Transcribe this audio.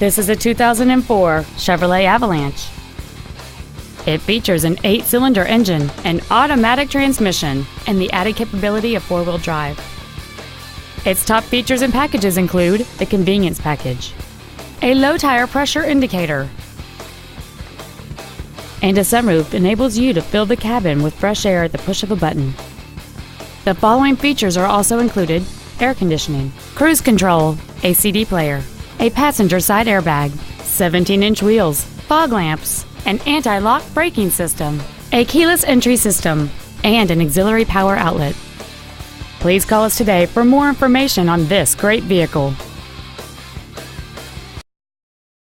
This is a 2004 Chevrolet Avalanche. It features an 8-cylinder engine, an automatic transmission, and the added capability of 4-wheel drive. Its top features and packages include the convenience package, a low tire pressure indicator, and a sunroof enables you to fill the cabin with fresh air at the push of a button. The following features are also included: air conditioning, cruise control, a CD player, a passenger side airbag, 17-inch wheels, fog lamps, an anti-lock braking system, a keyless entry system, and an auxiliary power outlet. Please call us today for more information on this great vehicle.